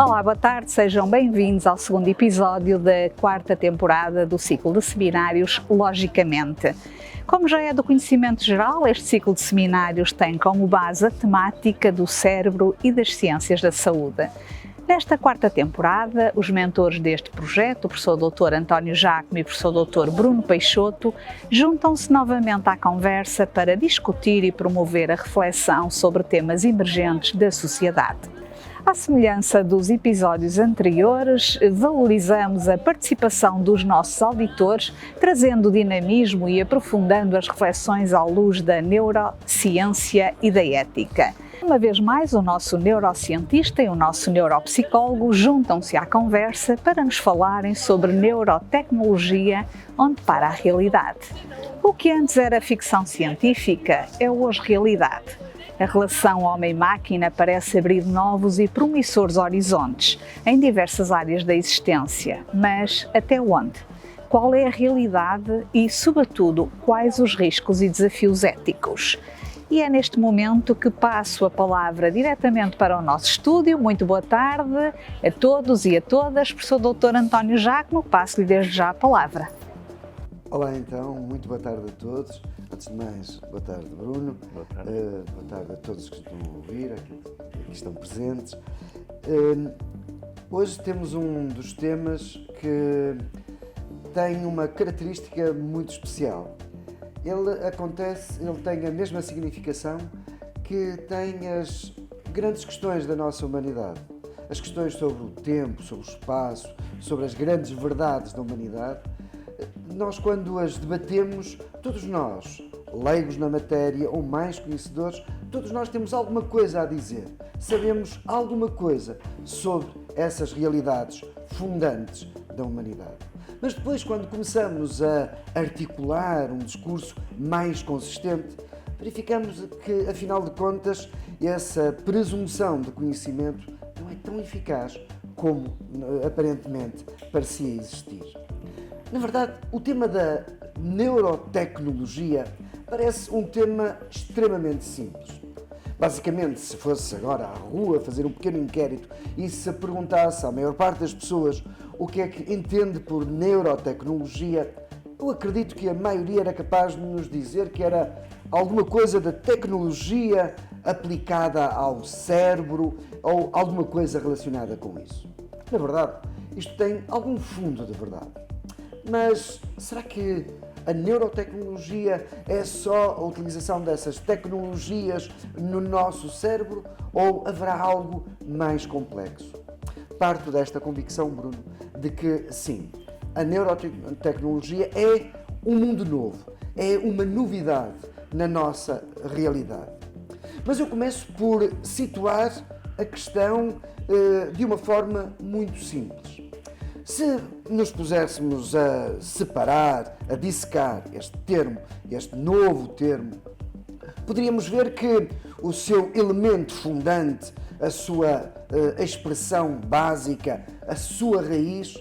Olá, boa tarde, sejam bem-vindos ao segundo episódio da quarta temporada do ciclo de seminários Logicamente. Como já é do conhecimento geral, este ciclo de seminários tem como base a temática do cérebro e das ciências da saúde. Nesta quarta temporada, os mentores deste projeto, o professor Dr. António Giacomo e o professor Dr. Bruno Peixoto, juntam-se novamente à conversa para discutir e promover a reflexão sobre temas emergentes da sociedade. À semelhança dos episódios anteriores, valorizamos a participação dos nossos auditores, trazendo dinamismo e aprofundando as reflexões à luz da neurociência e da ética. Uma vez mais, o nosso neurocientista e o nosso neuropsicólogo juntam-se à conversa para nos falarem sobre neurotecnologia, onde para a realidade. O que antes era ficção científica é hoje realidade. A relação homem-máquina parece abrir novos e promissores horizontes em diversas áreas da existência, mas até onde? Qual é a realidade e, sobretudo, quais os riscos e desafios éticos? E é neste momento que passo a palavra diretamente para o nosso estúdio. Muito boa tarde a todos e a todas. Professor Dr. António Giacomo, passo-lhe desde já a palavra. Olá então, muito boa tarde a todos. Antes de mais, boa tarde Bruno. Boa tarde. Boa tarde a todos que estão a ouvir, que estão presentes. Hoje temos um dos temas que tem uma característica muito especial. Ele tem a mesma significação que tem as grandes questões da nossa humanidade. As questões sobre o tempo, sobre o espaço, sobre as grandes verdades da humanidade. Nós, quando as debatemos, todos nós, leigos na matéria ou mais conhecedores, todos nós temos alguma coisa a dizer. Sabemos alguma coisa sobre essas realidades fundantes da humanidade. Mas depois, quando começamos a articular um discurso mais consistente, verificamos que, afinal de contas, essa presunção de conhecimento não é tão eficaz como aparentemente parecia existir. Na verdade, o tema da neurotecnologia parece um tema extremamente simples. Basicamente, se fosse agora à rua fazer um pequeno inquérito e se perguntasse à maior parte das pessoas o que é que entende por neurotecnologia, eu acredito que a maioria era capaz de nos dizer que era alguma coisa da tecnologia aplicada ao cérebro ou alguma coisa relacionada com isso. Na verdade, isto tem algum fundo de verdade. Mas será que a neurotecnologia é só a utilização dessas tecnologias no nosso cérebro ou haverá algo mais complexo? Parto desta convicção, Bruno, de que sim, a neurotecnologia é um mundo novo, é uma novidade na nossa realidade. Mas eu começo por situar a questão de uma forma muito simples. Se nos puséssemos a separar, a dissecar este termo, este novo termo, poderíamos ver que o seu elemento fundante, a sua expressão básica, a sua raiz,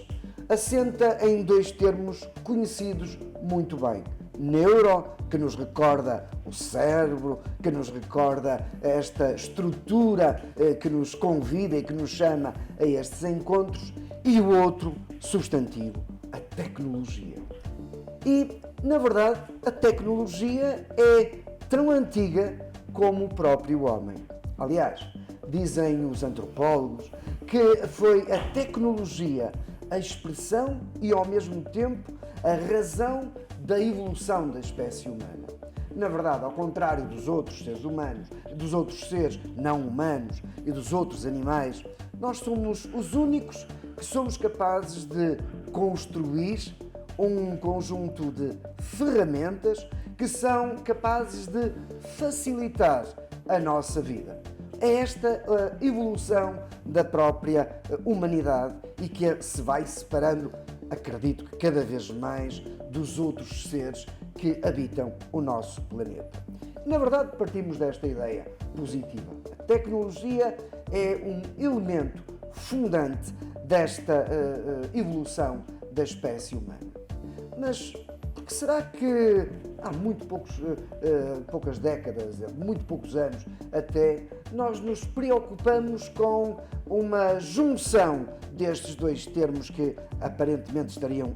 assenta em dois termos conhecidos muito bem. Neuro, que nos recorda o cérebro, que nos recorda esta estrutura que nos convida e que nos chama a estes encontros, e o outro substantivo, a tecnologia. E, na verdade, a tecnologia é tão antiga como o próprio homem. Aliás, dizem os antropólogos que foi a tecnologia a expressão e, ao mesmo tempo, a razão da evolução da espécie humana. Na verdade, ao contrário dos outros seres humanos, dos outros seres não humanos e dos outros animais, nós somos os únicos que somos capazes de construir um conjunto de ferramentas que são capazes de facilitar a nossa vida. É esta a evolução da própria humanidade e que se vai separando, acredito que cada vez mais, dos outros seres que habitam o nosso planeta. Na verdade, partimos desta ideia positiva. A tecnologia é um elemento fundante desta evolução da espécie humana. Mas por que será que há muito poucas décadas, muito poucos anos, até nós nos preocupamos com uma junção destes dois termos que aparentemente estariam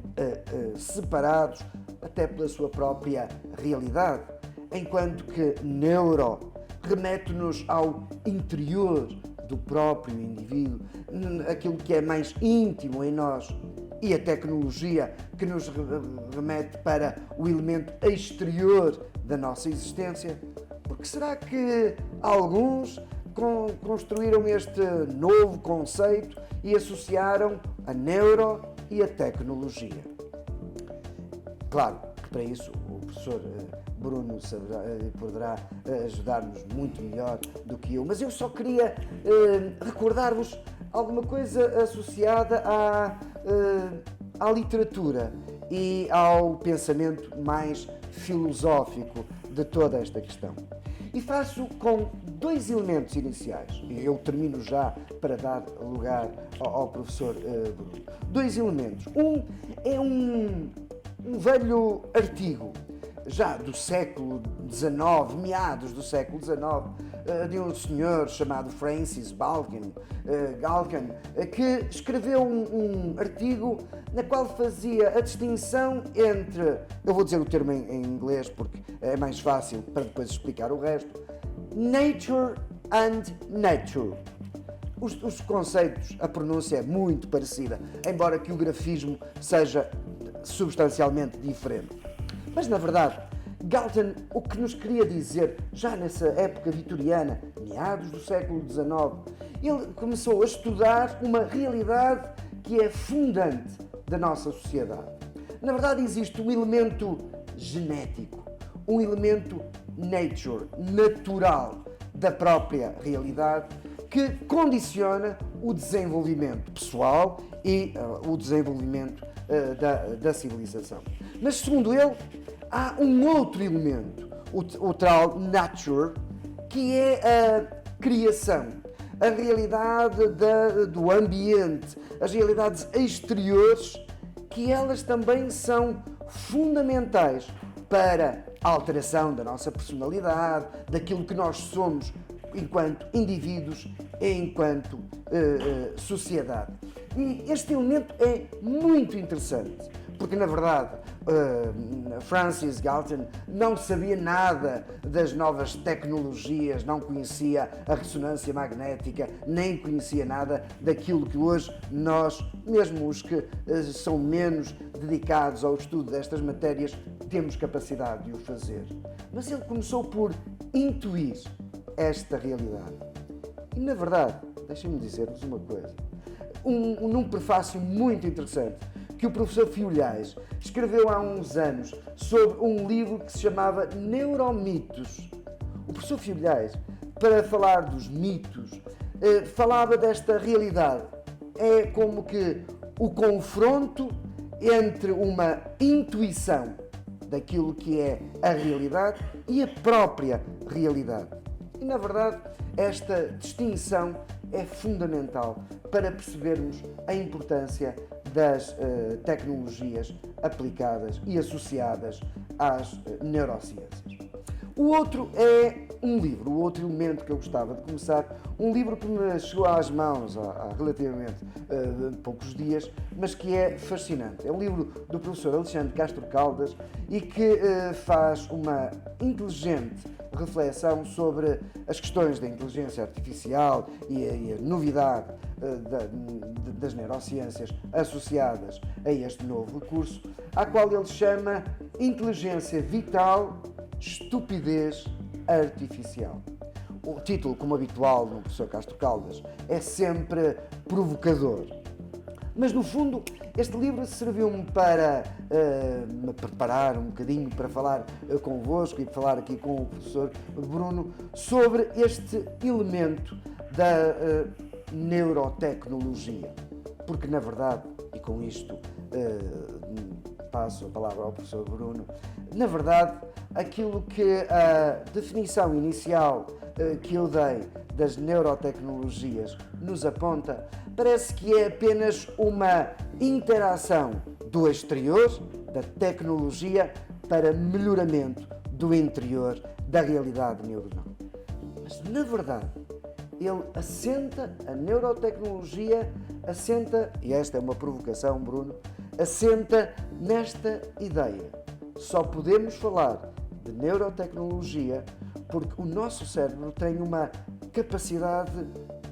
separados até pela sua própria realidade, enquanto que neuro remete-nos ao interior do próprio indivíduo, aquilo que é mais íntimo em nós, e a tecnologia que nos remete para o elemento exterior da nossa existência. Porque será que alguns construíram este novo conceito e associaram a neuro e a tecnologia? Claro que para isso o professor Bruno poderá ajudar-nos muito melhor do que eu, mas eu só queria recordar-vos alguma coisa associada à literatura e ao pensamento mais filosófico de toda esta questão. E faço com dois elementos iniciais, e eu termino já para dar lugar ao professor Bruno. Dois elementos. Um é um velho artigo, já do século XIX, meados do século XIX, de um senhor chamado Francis Galton, que escreveu um artigo na qual fazia a distinção entre, eu vou dizer o termo em inglês porque é mais fácil para depois explicar o resto, nature and nature. Os conceitos, a pronúncia é muito parecida, embora que o grafismo seja substancialmente diferente. Mas, na verdade, Galton o que nos queria dizer, já nessa época vitoriana, meados do século XIX, ele começou a estudar uma realidade que é fundante da nossa sociedade. Na verdade, existe um elemento genético, um elemento nature, natural, da própria realidade, que condiciona o desenvolvimento pessoal e o desenvolvimento da civilização. Mas, segundo ele, há um outro elemento, o tal nature, que é a criação, a realidade do ambiente, as realidades exteriores, que elas também são fundamentais para a alteração da nossa personalidade, daquilo que nós somos enquanto indivíduos e enquanto sociedade. E este elemento é muito interessante, porque na verdade Francis Galton não sabia nada das novas tecnologias, não conhecia a ressonância magnética, nem conhecia nada daquilo que hoje nós, mesmo os que são menos dedicados ao estudo destas matérias, temos capacidade de o fazer. Mas ele começou por intuir esta realidade. E na verdade, deixem-me dizer-vos uma coisa, num prefácio muito interessante que o professor Fiolhais escreveu há uns anos sobre um livro que se chamava Neuromitos. O professor Fiolhais, para falar dos mitos, falava desta realidade. É como que o confronto entre uma intuição daquilo que é a realidade e a própria realidade. E, na verdade, esta distinção é fundamental para percebermos a importância das tecnologias aplicadas e associadas às neurociências. O outro é um livro, o outro elemento que eu gostava de começar, um livro que me chegou às mãos há relativamente poucos dias, mas que é fascinante. É um livro do professor Alexandre Castro Caldas e que faz uma inteligente reflexão sobre as questões da inteligência artificial e a novidade das neurociências associadas a este novo recurso, à qual ele chama Inteligência Vital, Estupidez Artificial. O título, como habitual no professor Castro Caldas, é sempre provocador. Mas, no fundo, este livro serviu-me para me preparar um bocadinho para falar convosco e falar aqui com o professor Bruno sobre este elemento da neurotecnologia. Porque, na verdade, e com isto passo a palavra ao professor Bruno, na verdade, aquilo que a definição inicial que eu dei das neurotecnologias nos aponta, parece que é apenas uma interação do exterior, da tecnologia, para melhoramento do interior da realidade neuronal. Mas, na verdade, ele assenta, a neurotecnologia assenta, e esta é uma provocação, Bruno, assenta nesta ideia. Só podemos falar de neurotecnologia porque o nosso cérebro tem uma capacidade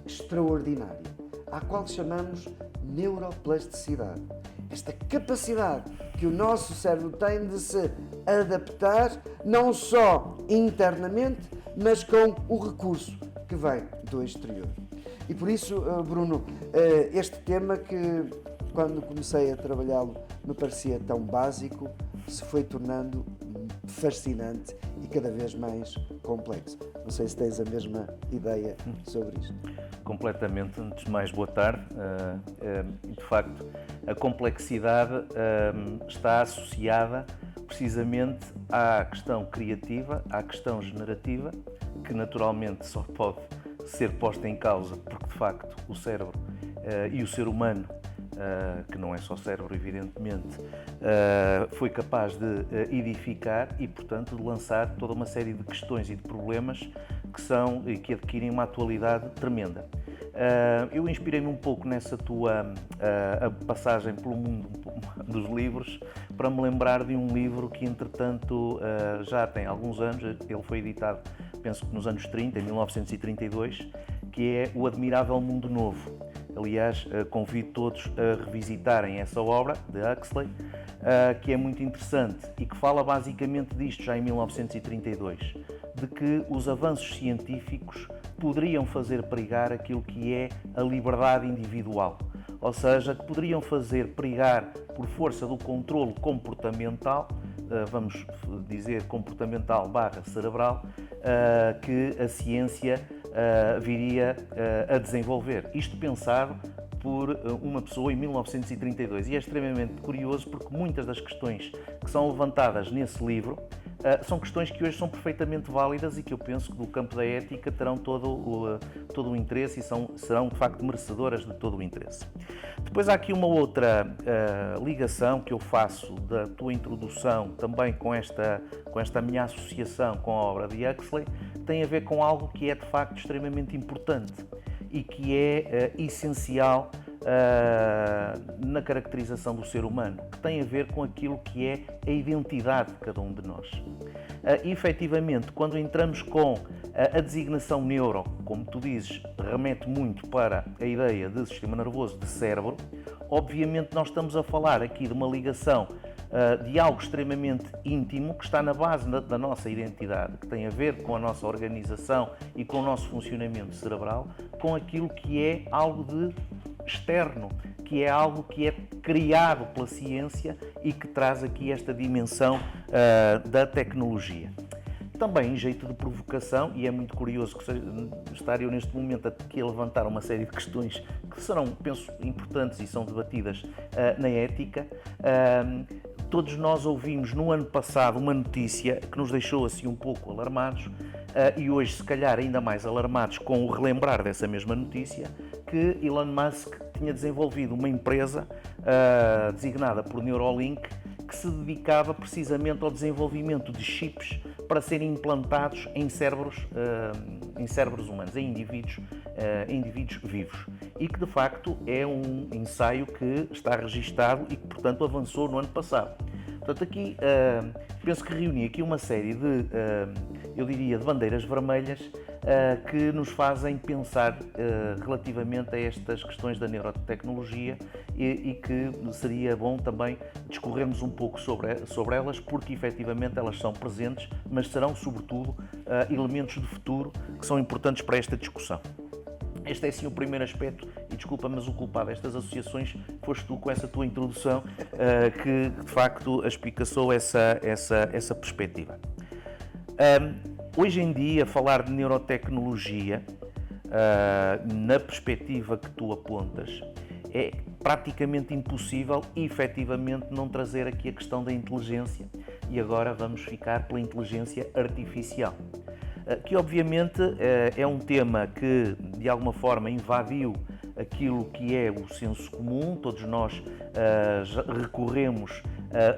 extraordinária, à qual chamamos neuroplasticidade. Esta capacidade que o nosso cérebro tem de se adaptar, não só internamente, mas com o recurso que vem do exterior. E por isso, Bruno, este tema que, quando comecei a trabalhá-lo, me parecia tão básico, se foi tornando fascinante e cada vez mais complexo. Não sei se tens a mesma ideia sobre isto. Completamente. Antes de mais, boa tarde. De facto, a complexidade está associada precisamente à questão criativa, à questão generativa, que naturalmente só pode ser posta em causa porque, de facto, o cérebro e o ser humano, que não é só cérebro, evidentemente, foi capaz de edificar e, portanto, de lançar toda uma série de questões e de problemas que adquirem uma atualidade tremenda. Eu inspirei-me um pouco nessa tua a passagem pelo mundo dos livros para me lembrar de um livro que, entretanto, já tem alguns anos. Ele foi editado, penso que nos anos 30, em 1932, que é O Admirável Mundo Novo. Aliás, convido todos a revisitarem essa obra de Huxley, que é muito interessante e que fala basicamente disto já em 1932, de que os avanços científicos poderiam fazer perigar aquilo que é a liberdade individual, ou seja, que poderiam fazer perigar por força do controlo comportamental, vamos dizer comportamental / cerebral, que a ciência viria a desenvolver. Isto pensado por uma pessoa em 1932. E é extremamente curioso porque muitas das questões que são levantadas nesse livro são questões que hoje são perfeitamente válidas e que eu penso que do campo da ética terão todo o interesse e serão de facto merecedoras de todo o interesse. Depois há aqui uma outra ligação que eu faço da tua introdução também com esta minha associação com a obra de Huxley, tem a ver com algo que é de facto extremamente importante e que é essencial na caracterização do ser humano, que tem a ver com aquilo que é a identidade de cada um de nós. E, efetivamente, quando entramos com a designação neuro, como tu dizes, remete muito para a ideia de sistema nervoso, de cérebro, obviamente nós estamos a falar aqui de uma ligação de algo extremamente íntimo que está na base da nossa identidade, que tem a ver com a nossa organização e com o nosso funcionamento cerebral, com aquilo que é algo de externo, que é algo que é criado pela ciência e que traz aqui esta dimensão da tecnologia. Também em jeito de provocação, e é muito curioso estar eu neste momento aqui a levantar uma série de questões que serão, penso, importantes e são debatidas na ética. Todos nós ouvimos no ano passado uma notícia que nos deixou assim um pouco alarmados e hoje, se calhar, ainda mais alarmados com o relembrar dessa mesma notícia, que Elon Musk tinha desenvolvido uma empresa designada por Neuralink que se dedicava precisamente ao desenvolvimento de chips para serem implantados em cérebros humanos, em indivíduos vivos. E que, de facto, é um ensaio que está registado e que, portanto, avançou no ano passado. Portanto, aqui penso que reuni aqui uma série de, eu diria, de bandeiras vermelhas que nos fazem pensar relativamente a estas questões da neurotecnologia e que seria bom também discorrermos um pouco sobre elas, porque efetivamente elas são presentes, mas serão, sobretudo, elementos de futuro que são importantes para esta discussão. Este é sim o primeiro aspecto, e desculpa, mas o culpado destas associações foste tu com essa tua introdução que de facto espicaçou essa perspectiva. Hoje em dia, falar de neurotecnologia, na perspectiva que tu apontas, é praticamente impossível efetivamente não trazer aqui a questão da inteligência, e agora vamos ficar pela inteligência artificial. Que obviamente é um tema que de alguma forma invadiu aquilo que é o senso comum. Todos nós recorremos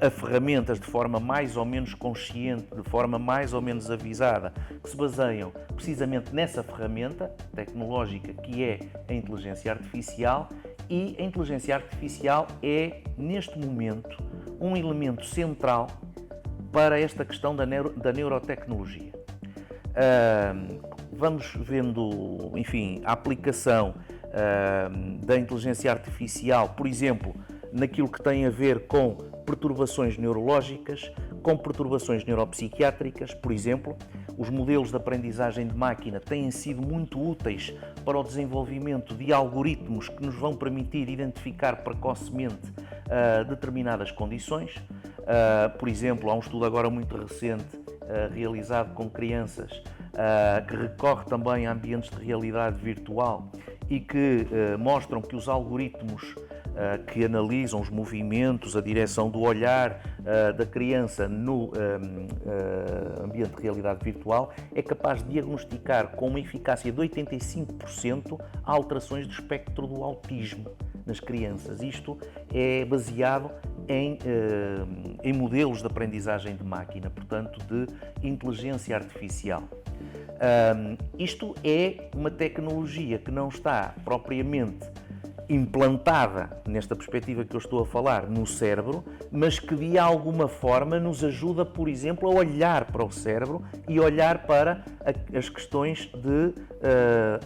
a ferramentas de forma mais ou menos consciente, de forma mais ou menos avisada, que se baseiam precisamente nessa ferramenta tecnológica que é a inteligência artificial, e a inteligência artificial é, neste momento, um elemento central para esta questão da neurotecnologia. Vamos vendo, enfim, a aplicação da inteligência artificial, por exemplo, naquilo que tem a ver com perturbações neurológicas, com perturbações neuropsiquiátricas, por exemplo. Os modelos de aprendizagem de máquina têm sido muito úteis para o desenvolvimento de algoritmos que nos vão permitir identificar precocemente determinadas condições. Por exemplo, há um estudo agora muito recente realizado com crianças que recorre também a ambientes de realidade virtual e que mostram que os algoritmos que analisam os movimentos, a direção do olhar da criança no ambiente de realidade virtual é capaz de diagnosticar com uma eficácia de 85% alterações do espectro do autismo nas crianças. Isto é baseado em modelos de aprendizagem de máquina, portanto, de inteligência artificial. Isto é uma tecnologia que não está propriamente implantada, nesta perspectiva que eu estou a falar, no cérebro, mas que de alguma forma nos ajuda, por exemplo, a olhar para o cérebro e olhar para as questões de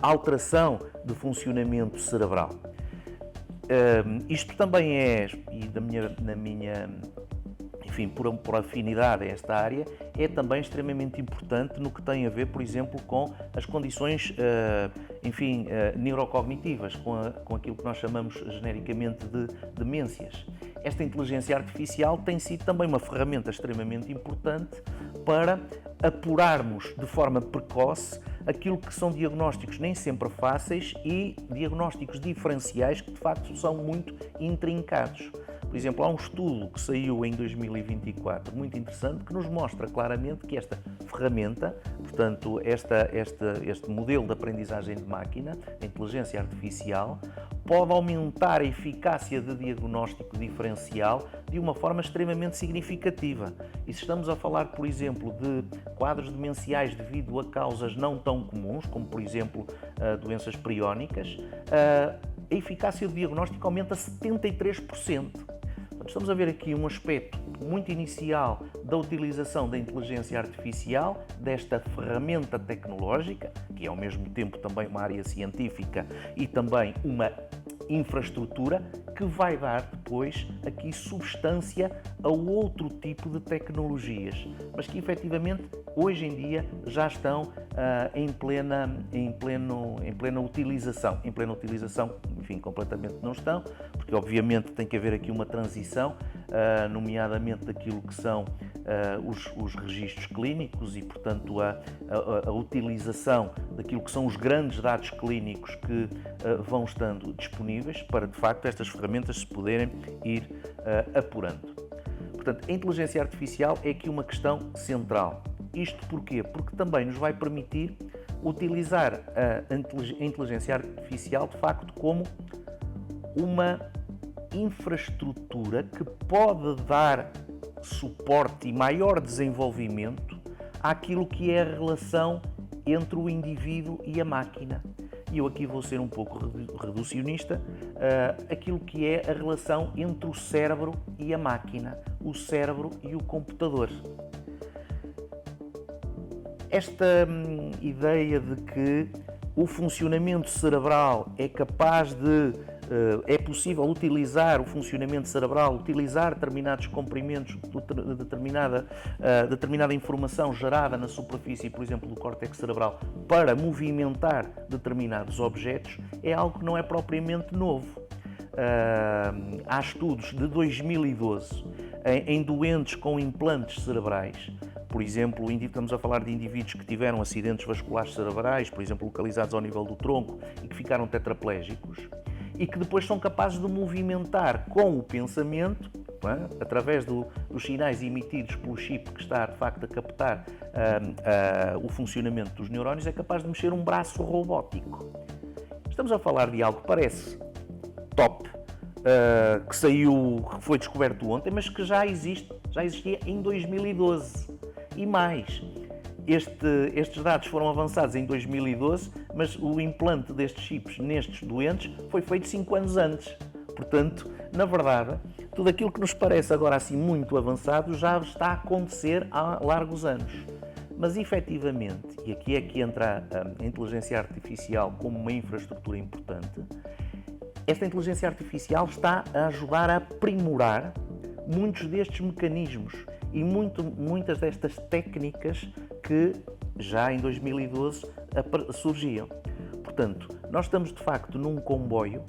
alteração de funcionamento cerebral. Isto também é, e enfim, por afinidade a esta área, é também extremamente importante no que tem a ver, por exemplo, com as condições, enfim, neurocognitivas, com aquilo que nós chamamos genericamente de demências. Esta inteligência artificial tem sido também uma ferramenta extremamente importante para apurarmos de forma precoce aquilo que são diagnósticos nem sempre fáceis e diagnósticos diferenciais que de facto são muito intrincados. Por exemplo, há um estudo que saiu em 2024 muito interessante que nos mostra claramente que esta ferramenta, portanto, este modelo de aprendizagem de máquina, a inteligência artificial, pode aumentar a eficácia de diagnóstico diferencial de uma forma extremamente significativa. E se estamos a falar, por exemplo, de quadros demenciais devido a causas não tão comuns, como por exemplo doenças priónicas, a eficácia do diagnóstico aumenta 73%. Estamos a ver aqui um aspecto muito inicial da utilização da inteligência artificial, desta ferramenta tecnológica, que é ao mesmo tempo também uma área científica e também uma infraestrutura, que vai dar depois aqui substância a outro tipo de tecnologias, mas que efetivamente hoje em dia já estão em plena utilização. Em plena utilização, enfim, completamente não estão, porque obviamente tem que haver aqui uma transição, nomeadamente daquilo que são os registros clínicos e, portanto, a utilização daquilo que são os grandes dados clínicos que vão estando disponíveis para, de facto, estas ferramentas se poderem ir apurando. Portanto, a inteligência artificial é aqui uma questão central. Isto porquê? Porque também nos vai permitir utilizar a inteligência artificial, de facto, como uma infraestrutura que pode dar suporte e maior desenvolvimento àquilo que é a relação entre o indivíduo e a máquina. E eu aqui vou ser um pouco reducionista, aquilo que é a relação entre o cérebro e a máquina, o cérebro e o computador. Esta ideia de que o funcionamento cerebral é capaz de é possível utilizar o funcionamento cerebral, utilizar determinados comprimentos, determinada informação gerada na superfície, por exemplo, do córtex cerebral, para movimentar determinados objetos, é algo que não é propriamente novo. Há estudos de 2012 em doentes com implantes cerebrais. Por exemplo, estamos a falar de indivíduos que tiveram acidentes vasculares cerebrais, por exemplo, localizados ao nível do tronco e que ficaram tetraplégicos, e que depois são capazes de movimentar com o pensamento, através dos sinais emitidos pelo chip que está, de facto, a captar o funcionamento dos neurónios, é capaz de mexer um braço robótico. Estamos a falar de algo que parece top, que saiu, que foi descoberto ontem, mas que já existia em 2012. E mais, estes dados foram avançados em 2012, mas o implante destes chips nestes doentes foi feito 5 anos antes. Portanto, na verdade, tudo aquilo que nos parece agora assim muito avançado já está a acontecer há largos anos. Mas efetivamente, e aqui é que entra a inteligência artificial como uma infraestrutura importante, esta inteligência artificial está a ajudar a aprimorar muitos destes mecanismos e muitas destas técnicas que já em 2012 surgiam. Portanto, nós estamos de facto num comboio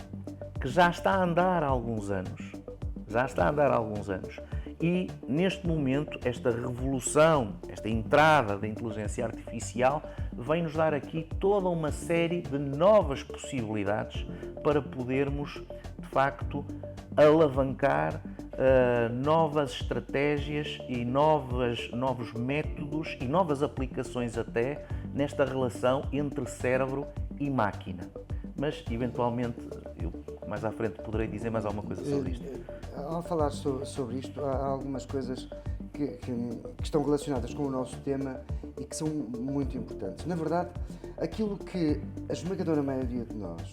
que já está a andar há alguns anos. E neste momento esta revolução, esta entrada da inteligência artificial vem-nos dar aqui toda uma série de novas possibilidades para podermos de facto alavancar novas estratégias e novos métodos e novas aplicações até nesta relação entre cérebro e máquina. Mas eventualmente eu mais à frente poderei dizer mais alguma coisa sobre isto. Ao falar sobre isto, há algumas coisas que estão relacionadas com o nosso tema e que são muito importantes. Na verdade, aquilo que a esmagadora maioria de nós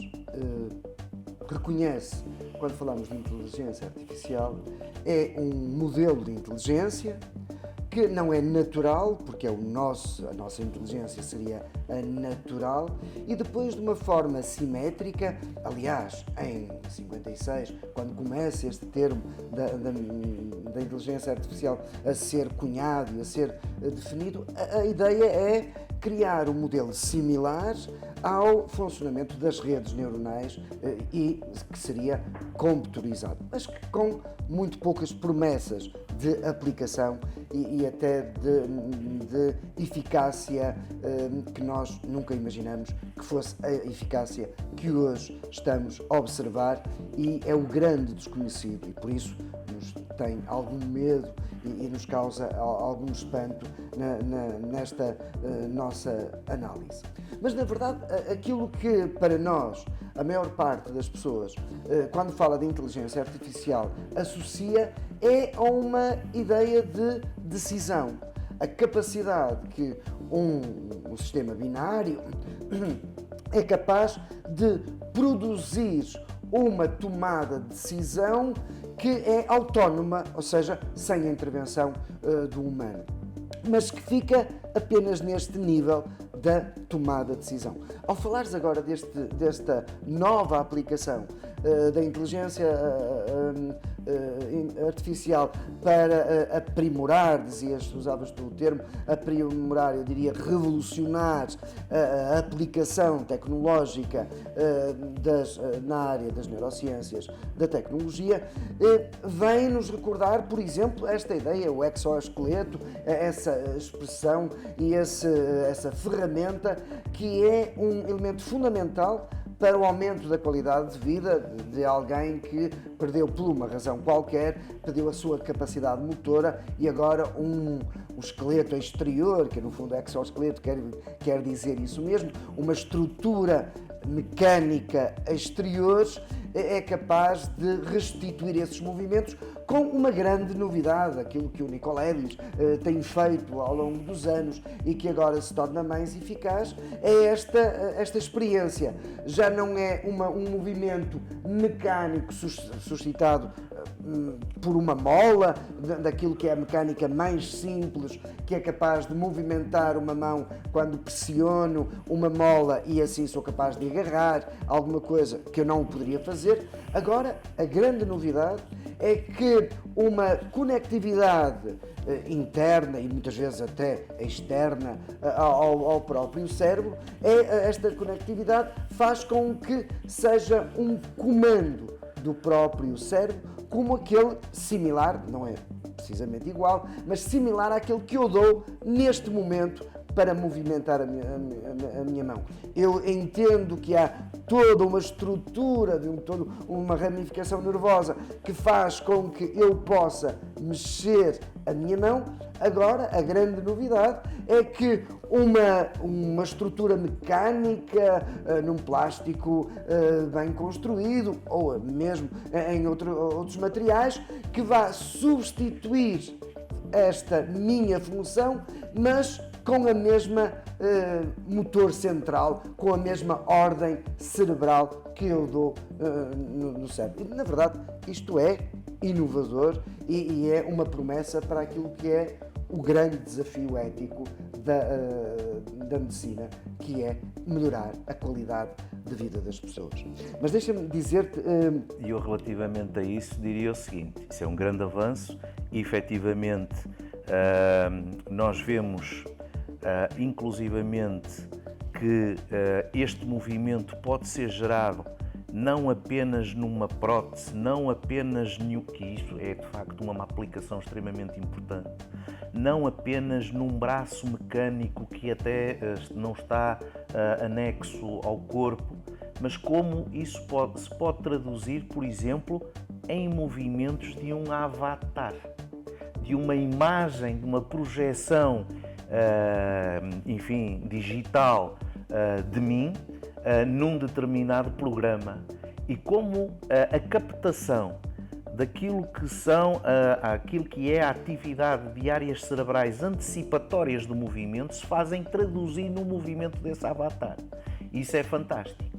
reconhece quando falamos de inteligência artificial é um modelo de inteligência que não é natural, porque a nossa inteligência seria a natural, e depois de uma forma simétrica, aliás, em 56, quando começa este termo da inteligência artificial a ser cunhado e a ser definido, a ideia é criar um modelo similar ao funcionamento das redes neuronais e que seria computurizado, mas com muito poucas promessas de aplicação e até de eficácia que nós nunca imaginamos que fosse a eficácia que hoje estamos a observar, e é o grande desconhecido, e por isso nos tem algum medo e nos causa algum espanto nesta nossa análise. Mas, na verdade, aquilo que para nós, a maior parte das pessoas, quando fala de inteligência artificial, associa é a uma ideia de decisão. A capacidade que um sistema binário é capaz de produzir uma tomada de decisão que é autónoma, ou seja, sem a intervenção do humano, mas que fica apenas neste nível da tomada de decisão. Ao falares agora desta nova aplicação da inteligência artificial para aprimorar, usavas tu o termo, aprimorar, eu diria revolucionar a aplicação tecnológica na área das neurociências, da tecnologia, vem-nos recordar, por exemplo, esta ideia, o exoesqueleto, essa expressão e essa ferramenta que é um elemento fundamental para o aumento da qualidade de vida de alguém que perdeu, por uma razão qualquer, perdeu a sua capacidade motora e agora um esqueleto exterior, que no fundo é exoesqueleto quer dizer isso mesmo, uma estrutura mecânica exterior é capaz de restituir esses movimentos com uma grande novidade, aquilo que o Nicolelis tem feito ao longo dos anos e que agora se torna mais eficaz, é esta experiência. Já não é um movimento mecânico suscitado por uma mola, daquilo que é a mecânica mais simples, que é capaz de movimentar uma mão quando pressiono uma mola e assim sou capaz de agarrar alguma coisa que eu não poderia fazer. Agora, a grande novidade é que uma conectividade interna e muitas vezes até externa ao próprio cérebro, esta conectividade faz com que seja um comando do próprio cérebro, como aquele similar, não é precisamente igual, mas similar àquele que eu dou neste momento para movimentar a minha mão. Eu entendo que há toda uma estrutura, toda uma ramificação nervosa que faz com que eu possa mexer a minha mão. Agora, a grande novidade é que uma estrutura mecânica num plástico bem construído, ou mesmo em outros materiais, que vai substituir esta minha função, mas com a mesma motor central, com a mesma ordem cerebral que eu dou no cérebro. E, na verdade, isto é inovador e é uma promessa para aquilo que é o grande desafio ético da medicina, que é melhorar a qualidade de vida das pessoas. Mas deixa-me dizer-te... E eu, relativamente a isso, diria o seguinte: isso é um grande avanço e, efetivamente, nós vemos, inclusivamente, que este movimento pode ser gerado não apenas numa prótese, não apenas que isso é de facto uma aplicação extremamente importante, não apenas num braço mecânico que até não está anexo ao corpo, mas como isso se pode traduzir, por exemplo, em movimentos de um avatar, de uma imagem, de uma projeção, enfim, digital de mim, num determinado programa, e como a captação daquilo que é a atividade de áreas cerebrais antecipatórias do movimento se fazem traduzir no movimento desse avatar. Isso é fantástico.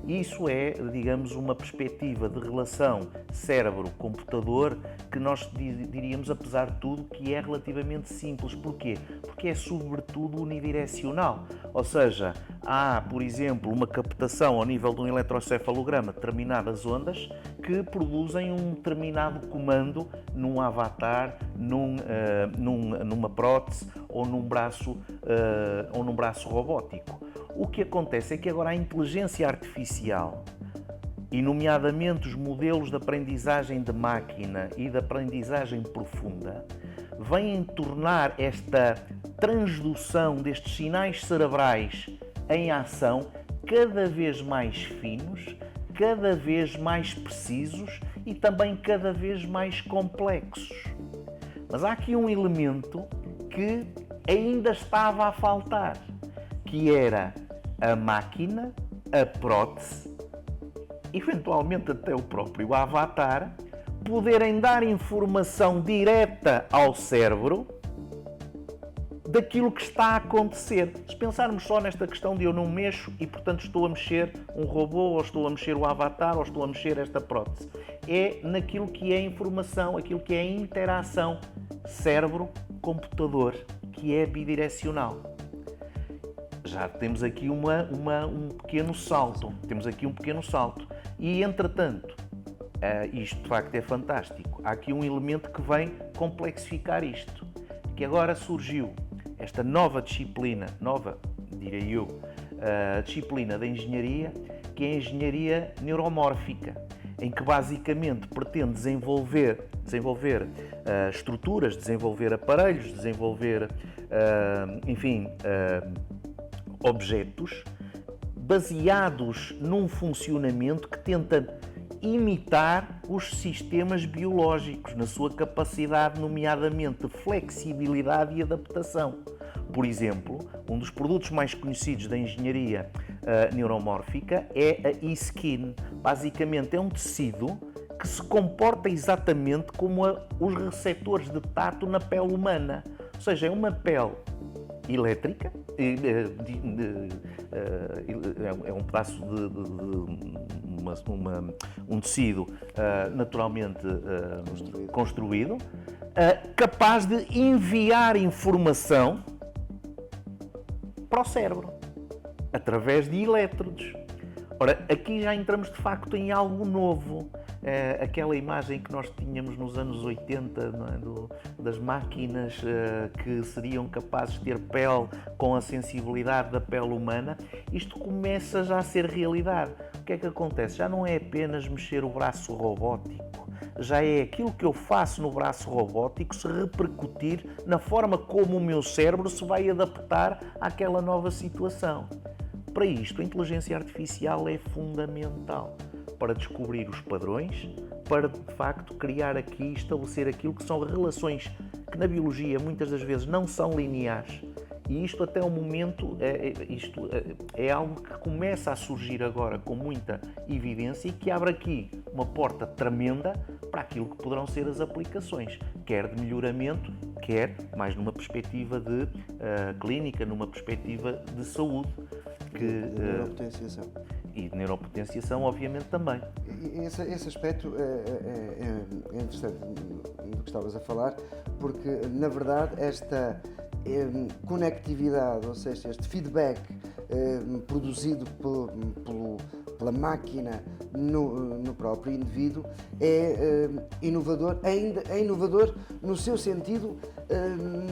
Isso é, digamos, uma perspectiva de relação cérebro-computador que nós diríamos, apesar de tudo, que é relativamente simples. Porquê? Porque é sobretudo unidirecional. Ou seja, há, por exemplo, uma captação ao nível de um eletrocefalograma de determinadas ondas que produzem um determinado comando num avatar, numa prótese ou num braço robótico. O que acontece é que agora a inteligência artificial, e nomeadamente os modelos de aprendizagem de máquina e de aprendizagem profunda, vêm tornar esta transdução destes sinais cerebrais em ação cada vez mais finos, cada vez mais precisos e também cada vez mais complexos. Mas há aqui um elemento que ainda estava a faltar, que era a máquina, a prótese, eventualmente até o próprio avatar, poderem dar informação direta ao cérebro daquilo que está a acontecer. Se pensarmos só nesta questão de eu não mexo e, portanto, estou a mexer um robô, ou estou a mexer o avatar, ou estou a mexer esta prótese, é naquilo que é informação, aquilo que é interação cérebro-computador, que é bidirecional. Já temos aqui um pequeno salto. E, entretanto, isto de facto é fantástico. Há aqui um elemento que vem complexificar isto, que agora surgiu esta nova disciplina, direi eu, disciplina da engenharia, que é a engenharia neuromórfica, em que basicamente pretende desenvolver estruturas, desenvolver aparelhos, desenvolver, objetos baseados num funcionamento que tenta imitar os sistemas biológicos na sua capacidade, nomeadamente de flexibilidade e adaptação. Por exemplo, um dos produtos mais conhecidos da engenharia neuromórfica é a e-skin. Basicamente é um tecido que se comporta exatamente como os receptores de tato na pele humana. Ou seja, é uma pele elétrica, é um pedaço um tecido naturalmente construído, capaz de enviar informação para o cérebro, através de elétrodos. Ora, aqui já entramos de facto em algo novo. Aquela imagem que nós tínhamos nos anos 80, não é? Das máquinas que seriam capazes de ter pele com a sensibilidade da pele humana, isto começa já a ser realidade. O que é que acontece? Já não é apenas mexer o braço robótico, já é aquilo que eu faço no braço robótico se repercutir na forma como o meu cérebro se vai adaptar àquela nova situação. Para isto, a inteligência artificial é fundamental para descobrir os padrões, para de facto criar aqui, estabelecer aquilo que são relações que na biologia muitas das vezes não são lineares. E isto até o momento é algo que começa a surgir agora com muita evidência e que abre aqui uma porta tremenda para aquilo que poderão ser as aplicações, quer de melhoramento, quer mais numa perspectiva de clínica, numa perspectiva de saúde. De neuropotenciação. E de neuropotenciação, obviamente, também. Esse aspecto é interessante do que estavas a falar, porque, na verdade, esta conectividade, ou seja, este feedback produzido pela máquina no próprio indivíduo é inovador, é inovador no seu sentido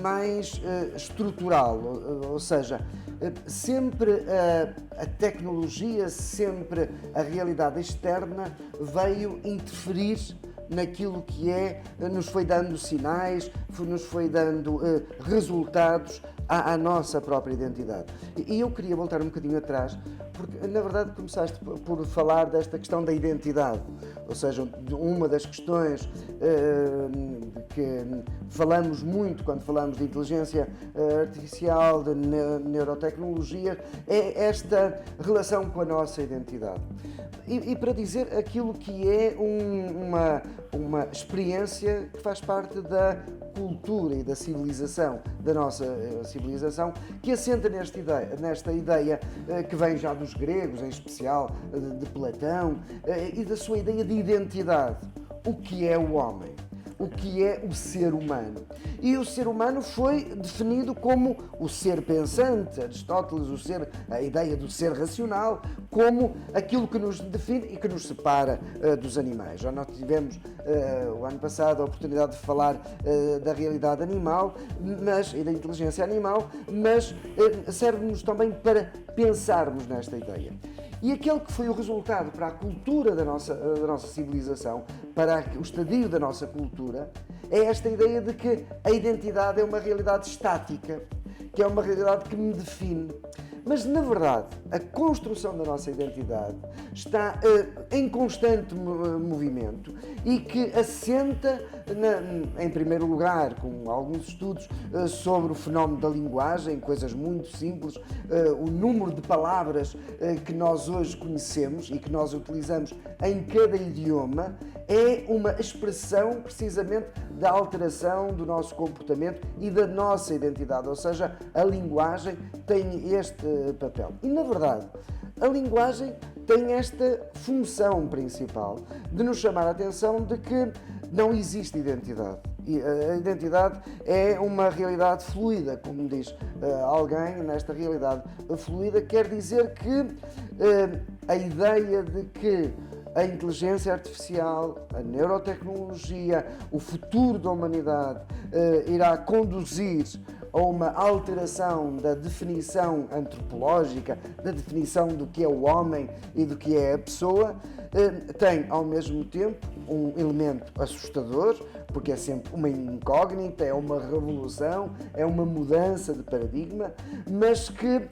mais estrutural, ou seja, sempre a tecnologia, sempre a realidade externa veio interferir naquilo que nos foi dando sinais, nos foi dando resultados à nossa própria identidade. E eu queria voltar um bocadinho atrás, porque na verdade começaste por falar desta questão da identidade, ou seja, uma das questões que falamos muito quando falamos de inteligência artificial, de neurotecnologia, é esta relação com a nossa identidade. E para dizer aquilo que é uma experiência que faz parte da cultura e da civilização, da nossa civilização, que assenta nesta ideia que vem já dos gregos, em especial de Platão, e da sua ideia de identidade. O que é o homem? O que é o ser humano? E o ser humano foi definido como o ser pensante, Aristóteles, a ideia do ser racional, como aquilo que nos define e que nos separa dos animais. Já nós tivemos o ano passado a oportunidade de falar da realidade animal e da inteligência animal, mas serve-nos também para pensarmos nesta ideia. E aquele que foi o resultado para a cultura da nossa civilização, para o estadio da nossa cultura, é esta ideia de que a identidade é uma realidade estática, que é uma realidade que me define. Mas, na verdade, a construção da nossa identidade está em constante movimento e que assenta, em primeiro lugar, com alguns estudos sobre o fenómeno da linguagem, coisas muito simples, o número de palavras que nós hoje conhecemos e que nós utilizamos em cada idioma é uma expressão, precisamente, da alteração do nosso comportamento e da nossa identidade, ou seja, a linguagem tem este papel. E, na verdade, a linguagem tem esta função principal de nos chamar a atenção de que não existe identidade. E a identidade é uma realidade fluida, como diz alguém, nesta realidade fluida quer dizer que a ideia de que a inteligência artificial, a neurotecnologia, o futuro da humanidade irá conduzir a uma alteração da definição antropológica, da definição do que é o homem e do que é a pessoa, tem ao mesmo tempo um elemento assustador, porque é sempre uma incógnita, é uma revolução, é uma mudança de paradigma, mas que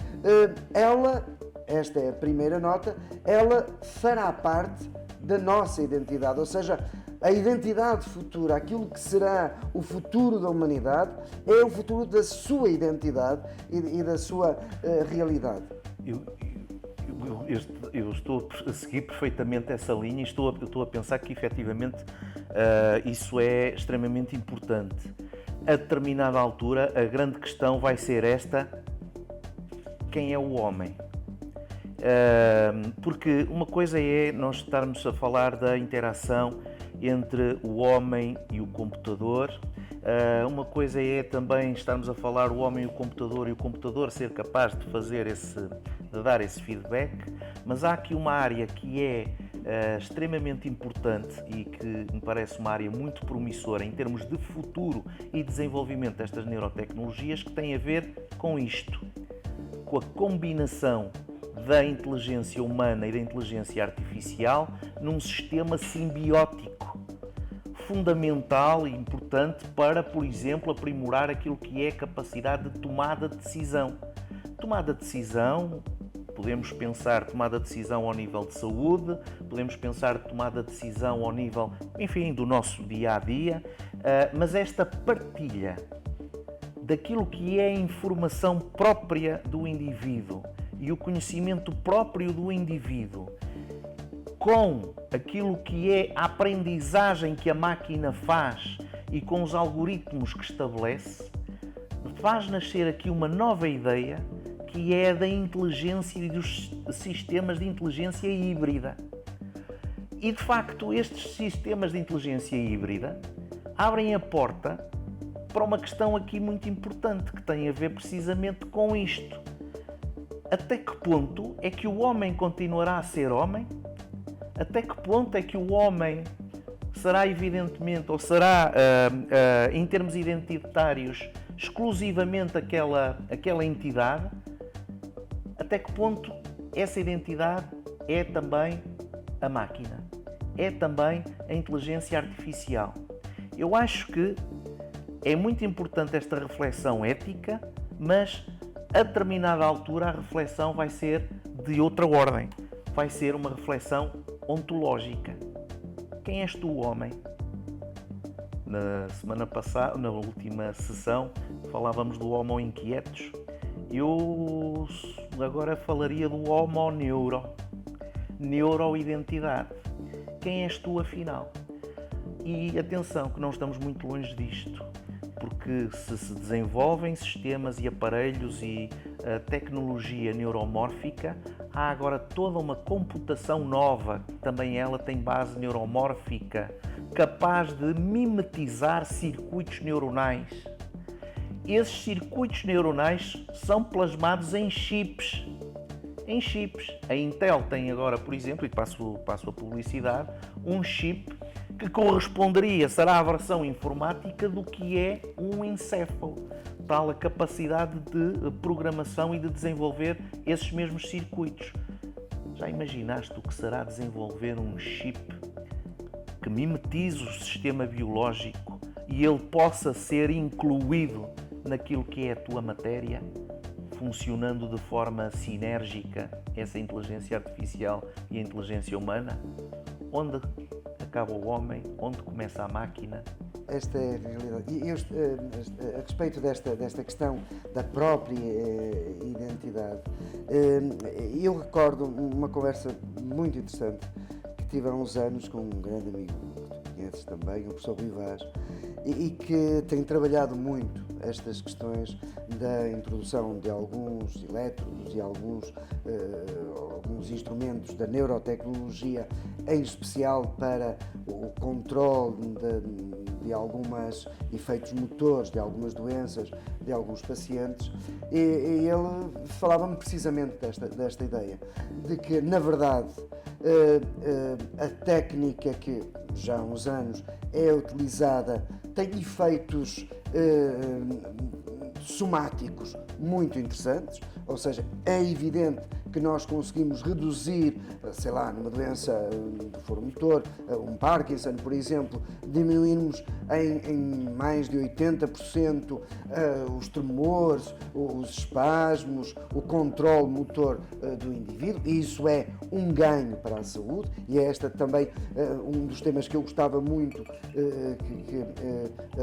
esta é a primeira nota, ela fará parte da nossa identidade, ou seja, a identidade futura, aquilo que será o futuro da humanidade, é o futuro da sua identidade e da sua realidade. Eu estou a seguir perfeitamente essa linha e estou a pensar que efetivamente isso é extremamente importante. A determinada altura, a grande questão vai ser esta: quem é o homem? Porque uma coisa é nós estarmos a falar da interação entre o homem e o computador, uma coisa é também estarmos a falar o homem e o computador ser capaz de dar esse feedback, mas há aqui uma área que é extremamente importante e que me parece uma área muito promissora em termos de futuro e desenvolvimento destas neurotecnologias, que tem a ver com isto, com a combinação da inteligência humana e da inteligência artificial num sistema simbiótico. fundamental e importante para, por exemplo, aprimorar aquilo que é a capacidade de tomada de decisão. Tomada de decisão, podemos pensar tomada de decisão ao nível de saúde, podemos pensar tomada de decisão ao nível, enfim, do nosso dia-a-dia, mas esta partilha daquilo que é a informação própria do indivíduo e o conhecimento próprio do indivíduo com aquilo que é a aprendizagem que a máquina faz e com os algoritmos que estabelece, faz nascer aqui uma nova ideia que é a da inteligência e dos sistemas de inteligência híbrida. E de facto estes sistemas de inteligência híbrida abrem a porta para uma questão aqui muito importante que tem a ver precisamente com isto. Até que ponto é que o homem continuará a ser homem? Até que ponto é que o homem será evidentemente, ou será, em termos identitários, exclusivamente aquela entidade? Até que ponto essa identidade é também a máquina? É também a inteligência artificial? Eu acho que é muito importante esta reflexão ética, mas a determinada altura a reflexão vai ser de outra ordem. Vai ser uma reflexão ontológica. Quem és tu, homem? Na semana passada, na última sessão, falávamos do Homo inquietus. Eu agora falaria do Homo neuro. Neuroidentidade. Quem és tu, afinal? E atenção, que não estamos muito longe disto, porque se desenvolvem sistemas e aparelhos e tecnologia neuromórfica, há agora toda uma computação nova, também ela tem base neuromórfica, capaz de mimetizar circuitos neuronais. Esses circuitos neuronais são plasmados em chips. Em chips. A Intel tem agora, por exemplo, e passo a publicidade, um chip que corresponderia, será a versão informática do que é um encéfalo, tal a capacidade de programação e de desenvolver esses mesmos circuitos. Já imaginaste o que será desenvolver um chip que mimetize o sistema biológico e ele possa ser incluído naquilo que é a tua matéria, funcionando de forma sinérgica essa inteligência artificial e a inteligência humana? Onde acaba o homem? Onde começa a máquina? Esta é a realidade. E a respeito desta questão da própria identidade, eu recordo uma conversa muito interessante que tive há uns anos com um grande amigo que tu conheces também, o professor Rui Vaz, e que tem trabalhado muito estas questões da introdução de alguns elétrodos e alguns instrumentos da neurotecnologia, em especial para o controle de alguns efeitos motores, de algumas doenças, de alguns pacientes, e ele falava-me precisamente desta ideia, de que, na verdade, a técnica que já há uns anos é utilizada tem efeitos somáticos muito interessantes, ou seja, é evidente que nós conseguimos reduzir, sei lá, numa doença do foro motor, um Parkinson, por exemplo, diminuirmos em mais de 80% os tremores, os espasmos, o controle motor do indivíduo, e isso é um ganho para a saúde, e é esta também um dos temas que eu gostava muito que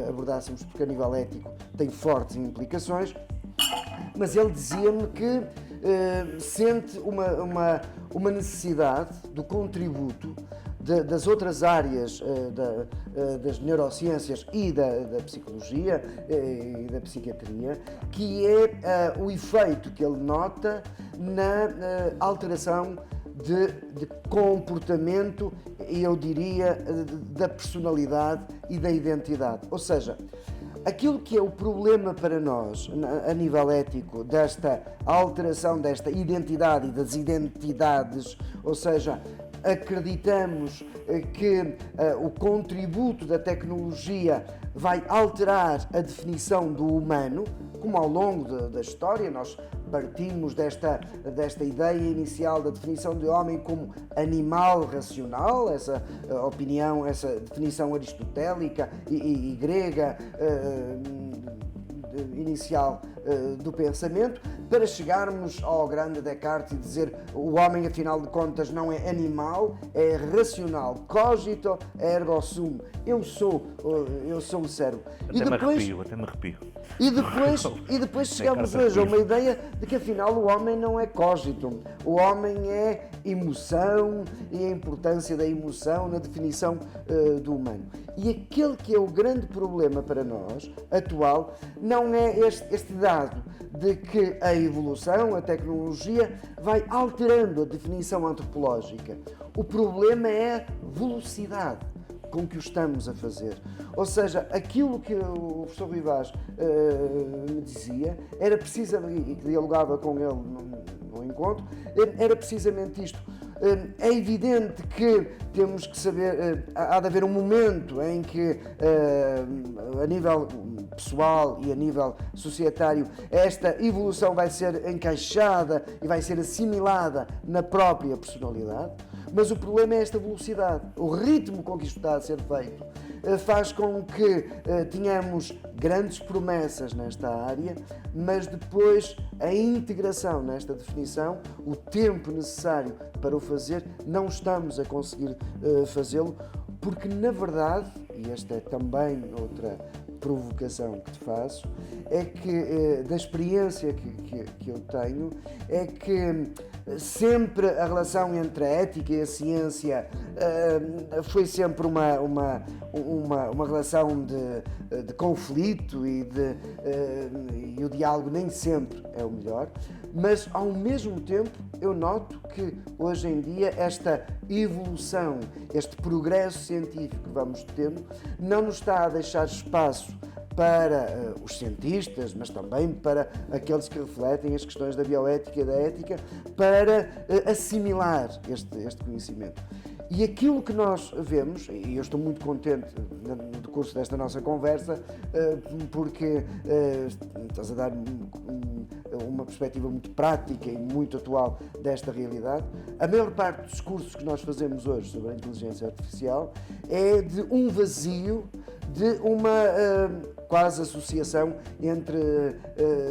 abordássemos, porque a nível ético tem fortes implicações, mas ele dizia-me que sente uma necessidade do contributo das outras áreas das neurociências e da psicologia e da psiquiatria, que é o efeito que ele nota na alteração de comportamento, e eu diria da personalidade e da identidade. Ou seja, aquilo que é o problema para nós, a nível ético, desta alteração desta identidade e das identidades, ou seja, acreditamos que o contributo da tecnologia vai alterar a definição do humano, como ao longo da história nós partimos desta ideia inicial da definição de homem como animal racional, essa opinião, essa definição aristotélica e grega inicial do pensamento, para chegarmos ao grande Descartes e dizer o homem, afinal de contas, não é animal, é racional. Cogito ergo sum. Eu sou o cérebro. Até me arrepio. E depois chegamos hoje a uma ideia de que afinal o homem não é cogito. O homem é emoção e a importância da emoção na definição do humano. E aquele que é o grande problema para nós, atual, não é este dado de que a evolução, a tecnologia, vai alterando a definição antropológica. O problema é a velocidade com que o estamos a fazer. Ou seja, aquilo que o professor Rui Vaz me dizia, era precisamente, e que dialogava com ele no encontro, era precisamente isto. É evidente que temos que saber, há de haver um momento em que, a nível pessoal e a nível societário, esta evolução vai ser encaixada e vai ser assimilada na própria personalidade, mas o problema é esta velocidade. O ritmo com que isto está a ser feito faz com que tenhamos grandes promessas nesta área, mas depois a integração nesta definição, o tempo necessário para o fazer, não estamos a conseguir fazê-lo, porque na verdade, e esta é também outra provocação que te faço, é que da experiência que eu tenho, é que sempre a relação entre a ética e a ciência foi sempre uma relação de conflito e o diálogo nem sempre é o melhor, mas ao mesmo tempo eu noto que hoje em dia esta evolução, este progresso científico que vamos tendo, não nos está a deixar espaço para os cientistas, mas também para aqueles que refletem as questões da bioética e da ética, para assimilar este conhecimento. E aquilo que nós vemos, e eu estou muito contente no decurso desta nossa conversa, porque estás a dar uma perspectiva muito prática e muito atual desta realidade. A maior parte dos cursos que nós fazemos hoje sobre a inteligência artificial é de um vazio, de uma quase associação entre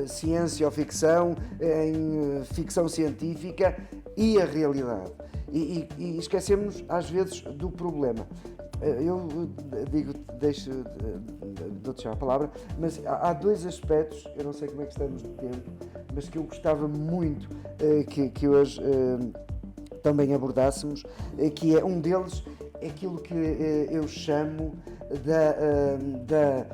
ciência ou ficção, em ficção científica e a realidade. E esquecemos às vezes do problema. Eu dou-te já a palavra, mas há dois aspectos, eu não sei como é que estamos de tempo, mas que eu gostava muito que hoje também abordássemos, que é um deles, é aquilo que eu chamo da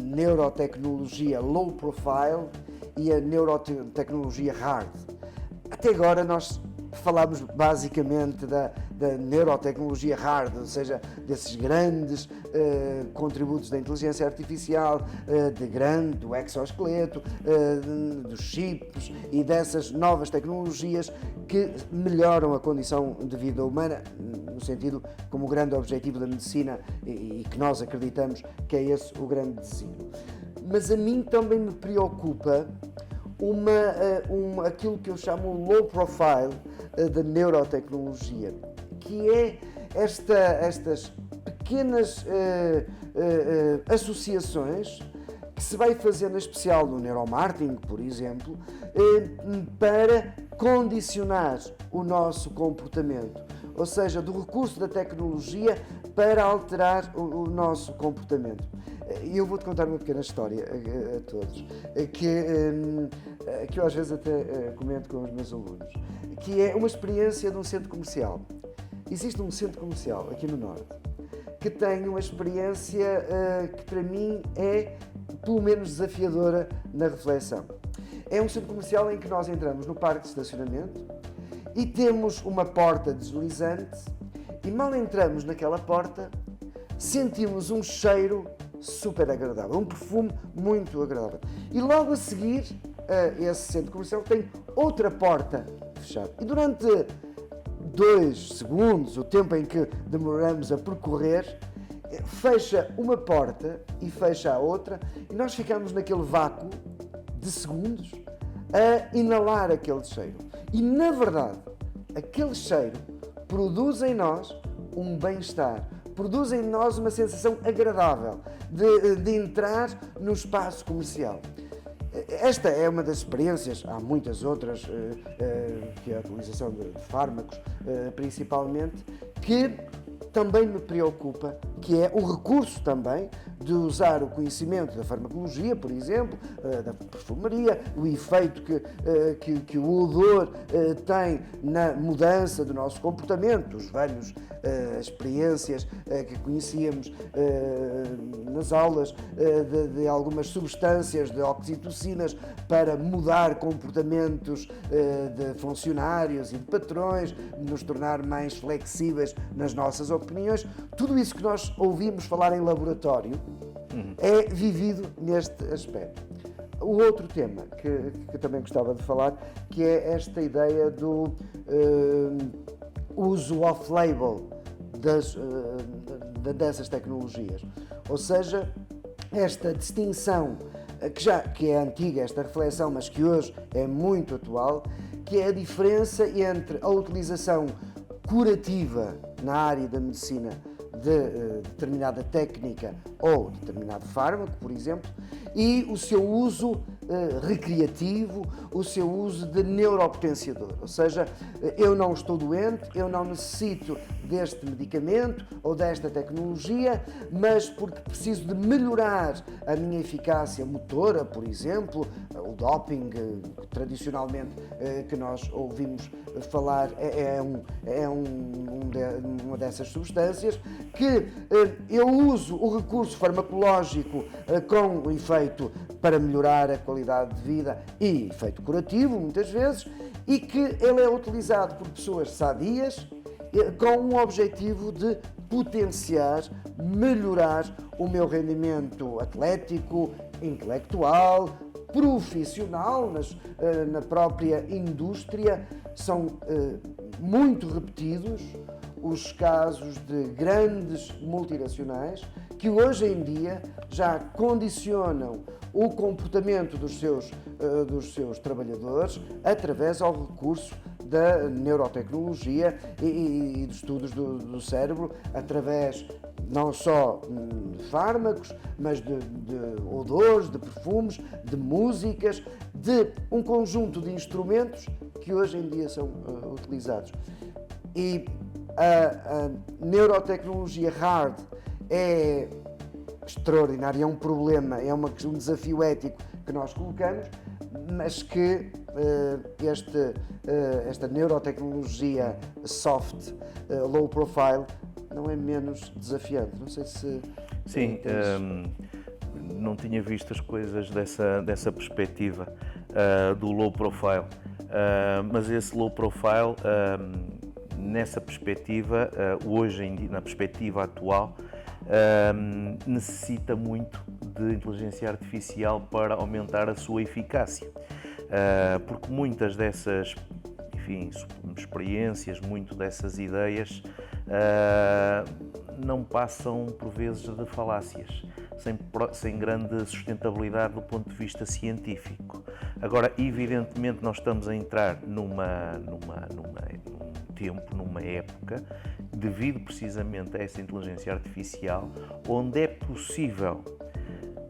neurotecnologia low profile e a neurotecnologia hard. Até agora nós falámos basicamente da neurotecnologia hard, ou seja, desses grandes contributos da inteligência artificial, do exoesqueleto, dos chips e dessas novas tecnologias que melhoram a condição de vida humana, no sentido como o grande objetivo da medicina e que nós acreditamos que é esse o grande desígnio. Mas a mim também me preocupa aquilo que eu chamo o low profile da neurotecnologia, que é estas pequenas associações que se vai fazendo, em especial no neuromarketing, por exemplo, para condicionar o nosso comportamento, ou seja, do recurso da tecnologia para alterar o nosso comportamento. E eu vou-te contar uma pequena história a todos, que eu às vezes até comento com os meus alunos, que é uma experiência de um centro comercial. Existe um centro comercial aqui no Norte que tem uma experiência que para mim é pelo menos desafiadora na reflexão. É um centro comercial em que nós entramos no parque de estacionamento e temos uma porta deslizante e mal entramos naquela porta sentimos um cheiro super agradável, um perfume muito agradável. E logo a seguir, esse centro comercial tem outra porta fechada. E durante 2 segundos, o tempo em que demoramos a percorrer, fecha uma porta e fecha a outra, e nós ficamos naquele vácuo de segundos a inalar aquele cheiro. E, na verdade, aquele cheiro produz em nós um bem-estar, produz em nós uma sensação agradável de entrar no espaço comercial. Esta é uma das experiências, há muitas outras, que é a utilização de fármacos, principalmente, que também me preocupa, que é o recurso também de usar o conhecimento da farmacologia, por exemplo, da perfumaria, o efeito que o odor tem na mudança do nosso comportamento, os velhos experiências que conhecíamos nas aulas de algumas substâncias, de oxitocinas, para mudar comportamentos de funcionários e de patrões, nos tornar mais flexíveis nas nossas opiniões. Tudo isso que nós ouvimos falar em laboratório é vivido neste aspecto. O outro tema que eu também gostava de falar, que é esta ideia do uso off-label dessas tecnologias. Ou seja, esta distinção que é antiga, esta reflexão, mas que hoje é muito atual, que é a diferença entre a utilização curativa na área da medicina de determinada técnica ou determinado fármaco, por exemplo, e o seu uso recreativo, o seu uso de neuropotenciador. Ou seja, eu não estou doente, eu não necessito deste medicamento ou desta tecnologia, mas porque preciso de melhorar a minha eficácia motora, por exemplo, o doping, tradicionalmente, que nós ouvimos falar, uma dessas substâncias, que eu uso o recurso farmacológico com efeito para melhorar a qualidade de vida e efeito curativo, muitas vezes, e que ele é utilizado por pessoas sadias com um objetivo de potenciar, melhorar o meu rendimento atlético, intelectual, profissional, na própria indústria. São muito repetidos os casos de grandes multinacionais que hoje em dia já condicionam o comportamento dos seus trabalhadores através ao recurso da neurotecnologia e dos estudos do cérebro, através não só de fármacos, mas de odores, de perfumes, de músicas, de um conjunto de instrumentos que hoje em dia são utilizados. E a neurotecnologia hard é extraordinária, é um problema, é um desafio ético que nós colocamos, mas que esta neurotecnologia soft, low profile, não é menos desafiante. Não sei se... Sim, não tinha visto as coisas dessa perspectiva do low profile, mas esse low profile, nessa perspectiva, hoje em dia, na perspectiva atual, necessita muito de inteligência artificial para aumentar a sua eficácia, porque muitas dessas, enfim, experiências, muito dessas ideias não passam por vezes de falácias, sem grande sustentabilidade do ponto de vista científico. Agora, evidentemente, nós estamos a entrar num tempo, numa época, devido precisamente a essa inteligência artificial, onde é possível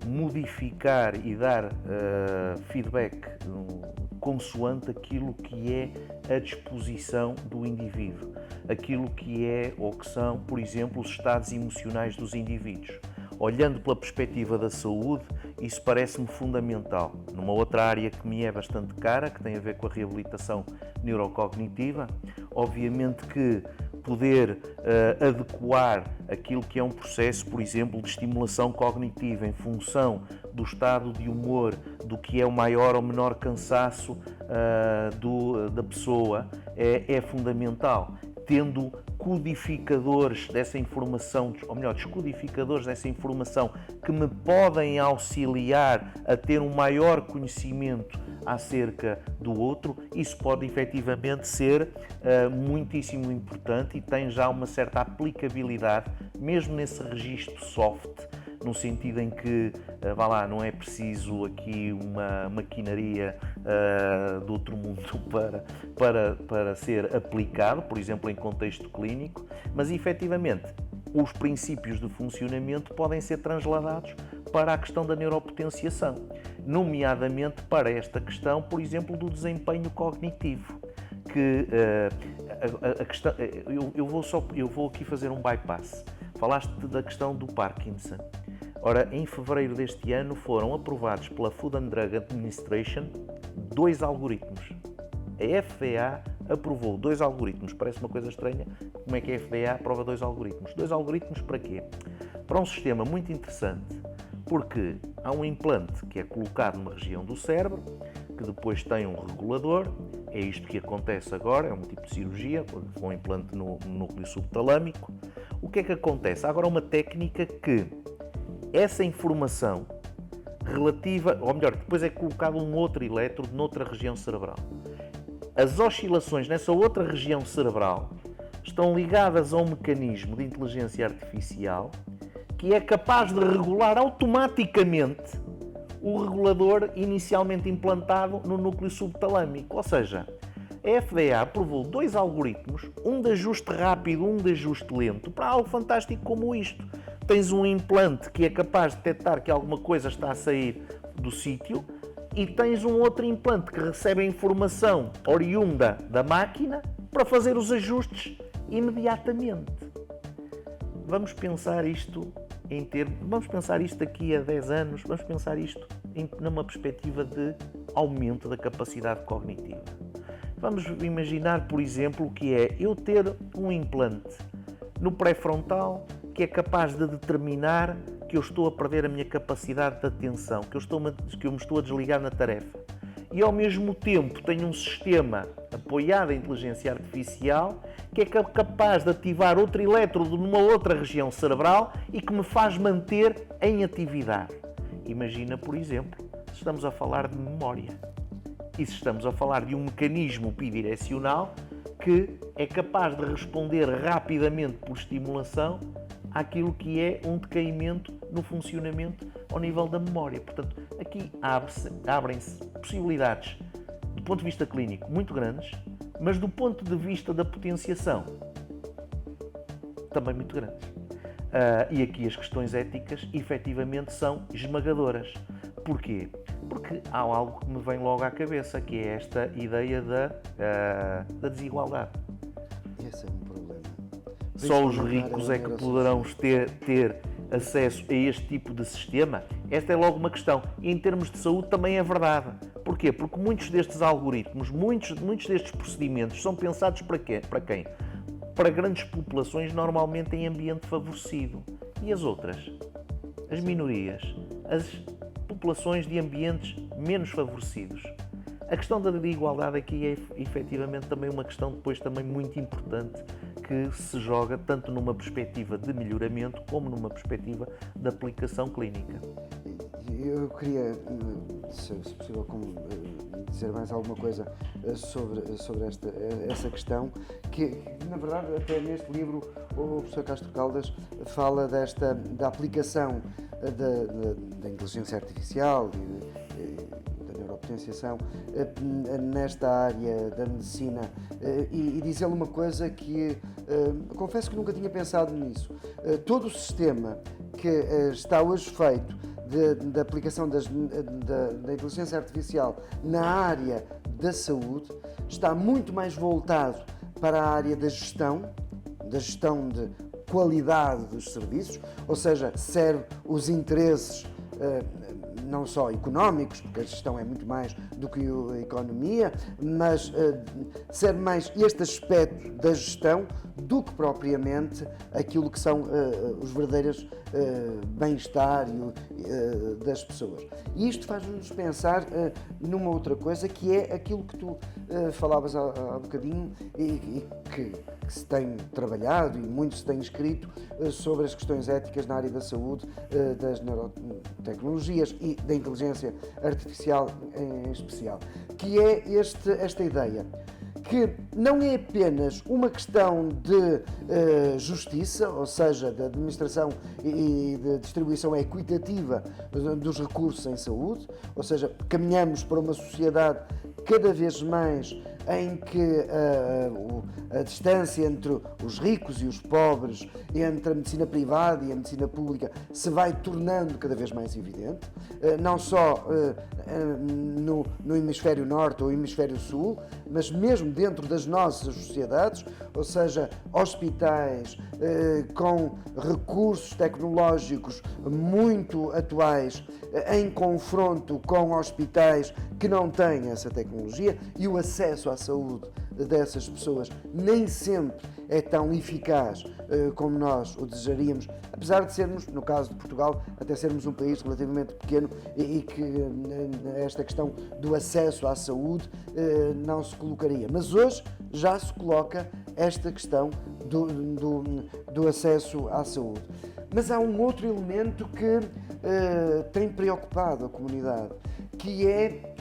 modificar e dar feedback consoante aquilo que é a disposição do indivíduo, aquilo que é ou que são, por exemplo, os estados emocionais dos indivíduos. Olhando pela perspectiva da saúde, isso parece-me fundamental. Numa outra área que me é bastante cara, que tem a ver com a reabilitação neurocognitiva, obviamente que poder adequar aquilo que é um processo, por exemplo, de estimulação cognitiva em função do estado de humor, do que é o maior ou menor cansaço da pessoa, é fundamental, tendo codificadores dessa informação, ou melhor, descodificadores dessa informação que me podem auxiliar a ter um maior conhecimento acerca do outro, isso pode efetivamente ser muitíssimo importante e tem já uma certa aplicabilidade, mesmo nesse registro soft, no sentido em que, vá lá, não é preciso aqui uma maquinaria do outro mundo para ser aplicado, por exemplo, em contexto clínico, mas efetivamente os princípios de funcionamento podem ser transladados para a questão da neuropotenciação, nomeadamente para esta questão, por exemplo, do desempenho cognitivo, que a questão, eu vou aqui fazer um bypass. Falaste da questão do Parkinson. Ora, em fevereiro deste ano foram aprovados pela Food and Drug Administration 2 algoritmos. A FDA aprovou 2 algoritmos. Parece uma coisa estranha. Como é que a FDA aprova 2 algoritmos? 2 algoritmos para quê? Para um sistema muito interessante, porque há um implante que é colocado numa região do cérebro, que depois tem um regulador. É isto que acontece agora, é um tipo de cirurgia, com um implante no núcleo subtalâmico. O que é que acontece? Há agora uma técnica que essa informação relativa, ou melhor, depois é colocado um outro elétrodo noutra região cerebral. As oscilações nessa outra região cerebral estão ligadas a um mecanismo de inteligência artificial que é capaz de regular automaticamente o regulador inicialmente implantado no núcleo subtalâmico. Ou seja, a FDA aprovou 2 algoritmos, um de ajuste rápido, um de ajuste lento, para algo fantástico como isto. Tens um implante que é capaz de detectar que alguma coisa está a sair do sítio e tens um outro implante que recebe a informação oriunda da máquina para fazer os ajustes imediatamente. Vamos pensar isto vamos pensar isto daqui a 10 anos, vamos pensar isto numa perspectiva de aumento da capacidade cognitiva. Vamos imaginar, por exemplo, que é eu ter um implante no pré-frontal que é capaz de determinar que eu estou a perder a minha capacidade de atenção, que eu me estou a desligar na tarefa. E ao mesmo tempo tenho um sistema apoiado em inteligência artificial que é capaz de ativar outro elétrodo numa outra região cerebral e que me faz manter em atividade. Imagina, por exemplo, se estamos a falar de memória e se estamos a falar de um mecanismo bidirecional que é capaz de responder rapidamente por estimulação àquilo que é um decaimento no funcionamento ao nível da memória. Portanto, aqui abrem-se possibilidades, do ponto de vista clínico, muito grandes, mas do ponto de vista da potenciação, também muito grandes. E aqui as questões éticas, efetivamente, são esmagadoras. Porquê? Porque há algo que me vem logo à cabeça, que é esta ideia da desigualdade. Esse é um problema. Só os ricos é que poderão ter acesso a este tipo de sistema? Esta é logo uma questão. E em termos de saúde também é verdade. Porquê? Porque muitos destes algoritmos, muitos destes procedimentos são pensados para quê? Para quem? Para grandes populações, normalmente em ambiente favorecido. E as outras? As minorias? As populações de ambientes menos favorecidos? A questão da igualdade aqui é efetivamente também uma questão depois também muito importante que se joga tanto numa perspectiva de melhoramento como numa perspectiva de aplicação clínica. Eu queria, se possível, dizer mais alguma coisa sobre essa questão, que na verdade até neste livro o professor Castro Caldas fala da aplicação da inteligência artificial e da neuropotenciação nesta área da medicina e diz-lhe uma coisa que confesso que nunca tinha pensado nisso. Todo o sistema que está hoje feito da aplicação da inteligência artificial na área da saúde está muito mais voltado para a área da gestão de qualidade dos serviços, ou seja, serve os interesses não só económicos, porque a gestão é muito mais do que a economia, mas ser mais este aspecto da gestão do que propriamente aquilo que são os verdadeiros bem-estar das pessoas. E isto faz-nos pensar numa outra coisa, que é aquilo que tu falavas há bocadinho e que se tem trabalhado e muito se tem escrito sobre as questões éticas na área da saúde, das neurotecnologias e da inteligência artificial em especial, que é esta ideia que não é apenas uma questão de justiça, ou seja, de administração e de distribuição equitativa dos recursos em saúde, ou seja, caminhamos para uma sociedade cada vez mais em que a distância entre os ricos e os pobres, entre a medicina privada e a medicina pública, se vai tornando cada vez mais evidente, não só no hemisfério norte ou hemisfério sul, mas mesmo dentro das nossas sociedades, ou seja, hospitais com recursos tecnológicos muito atuais em confronto com hospitais que não têm essa tecnologia, e o acesso à saúde dessas pessoas nem sempre é tão eficaz como nós o desejaríamos, apesar de sermos, no caso de Portugal, até sermos um país relativamente pequeno e que esta questão do acesso à saúde não se colocaria. Mas hoje já se coloca esta questão do acesso à saúde. Mas há um outro elemento que tem preocupado a comunidade, que é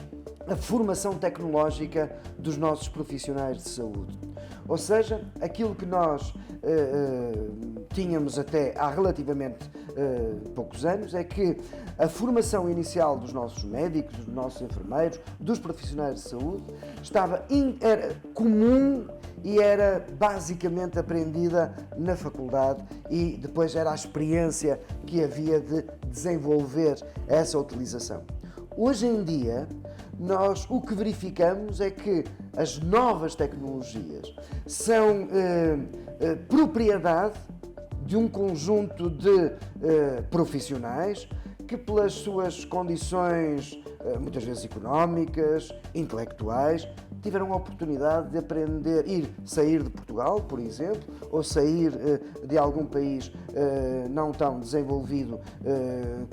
a formação tecnológica dos nossos profissionais de saúde. Ou seja, aquilo que nós tínhamos até há relativamente poucos anos é que a formação inicial dos nossos médicos, dos nossos enfermeiros, dos profissionais de saúde, era comum e era basicamente aprendida na faculdade, e depois era a experiência que havia de desenvolver essa utilização. Hoje em dia, nós o que verificamos é que as novas tecnologias são propriedade de um conjunto de profissionais que, pelas suas condições muitas vezes económicas, intelectuais, tiveram a oportunidade de aprender, sair de Portugal, por exemplo, ou sair de algum país não tão desenvolvido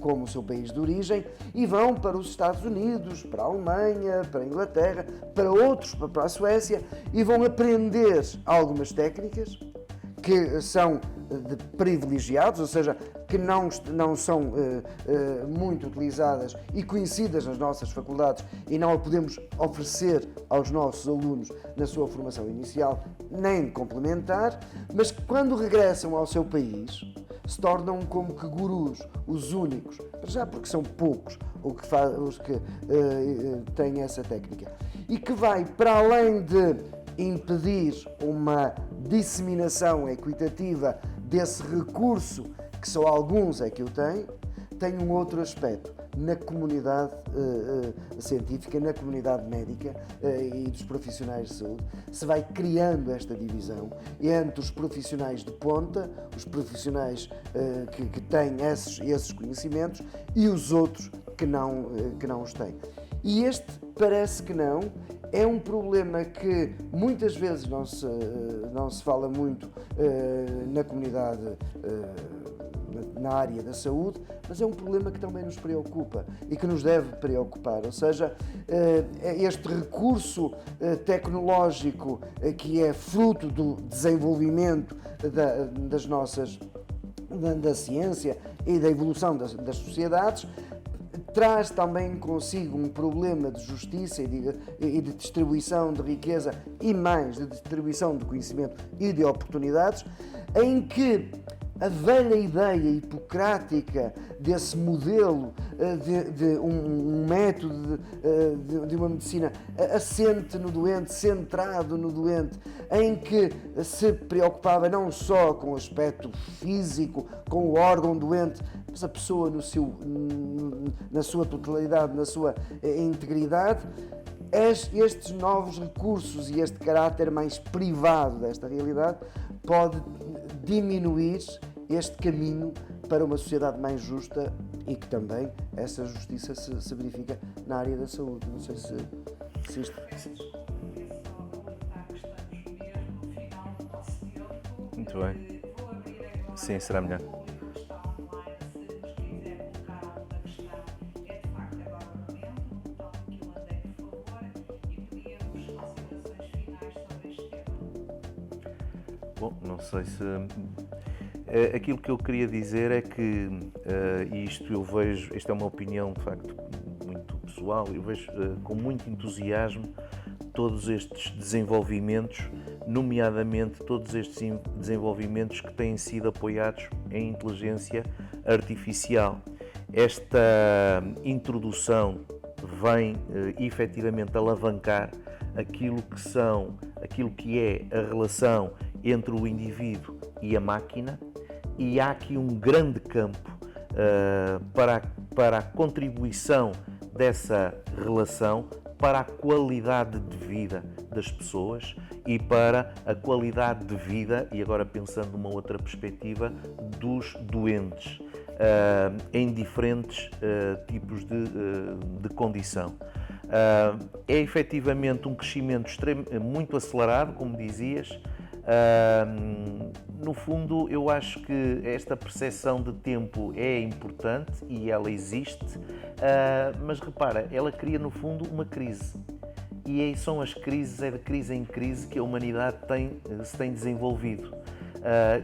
como o seu país de origem, e vão para os Estados Unidos, para a Alemanha, para a Inglaterra, para a Suécia, e vão aprender algumas técnicas que são de privilegiados, ou seja, que não são muito utilizadas e conhecidas nas nossas faculdades, e não a podemos oferecer aos nossos alunos na sua formação inicial, nem complementar, mas que quando regressam ao seu país se tornam como que gurus, os únicos, já porque são poucos os que têm essa técnica, e que vai para além de impedir uma disseminação equitativa desse recurso, que só alguns é que o têm, tem um outro aspecto. Na comunidade científica, na comunidade médica e dos profissionais de saúde, se vai criando esta divisão entre os profissionais de ponta, os profissionais que têm esses conhecimentos, e os outros que não os têm. E este, parece que não, é um problema que muitas vezes não se fala muito na comunidade, na área da saúde, mas é um problema que também nos preocupa e que nos deve preocupar. Ou seja, este recurso tecnológico que é fruto do desenvolvimento da ciência e da evolução das sociedades, traz também consigo um problema de justiça e de distribuição de riqueza, e mais de distribuição de conhecimento e de oportunidades, em que a velha ideia hipocrática desse modelo de um método de uma medicina assente no doente, centrado no doente, em que se preocupava não só com o aspecto físico, com o órgão doente, mas a pessoa na sua totalidade, na sua integridade. Estes novos recursos e este caráter mais privado desta realidade pode diminuir este caminho para uma sociedade mais justa e que também essa justiça se verifica na área da saúde. Não sei se isto... Muito bem. Sim, será melhor. Bom, não sei se... Aquilo que eu queria dizer é que, e isto eu vejo, esta é uma opinião de facto muito pessoal, eu vejo com muito entusiasmo todos estes desenvolvimentos, nomeadamente todos estes desenvolvimentos que têm sido apoiados em inteligência artificial. Esta introdução vem efetivamente alavancar aquilo que é a relação entre o indivíduo e a máquina, e há aqui um grande campo para a contribuição dessa relação para a qualidade de vida das pessoas e para a qualidade de vida, e agora pensando numa outra perspectiva, dos doentes, em diferentes tipos de condição. É efetivamente um crescimento muito acelerado, como dizias. No fundo, eu acho que esta percepção de tempo é importante e ela existe, mas repara, ela cria no fundo uma crise. E aí são as crises, é de crise em crise que a humanidade se tem desenvolvido.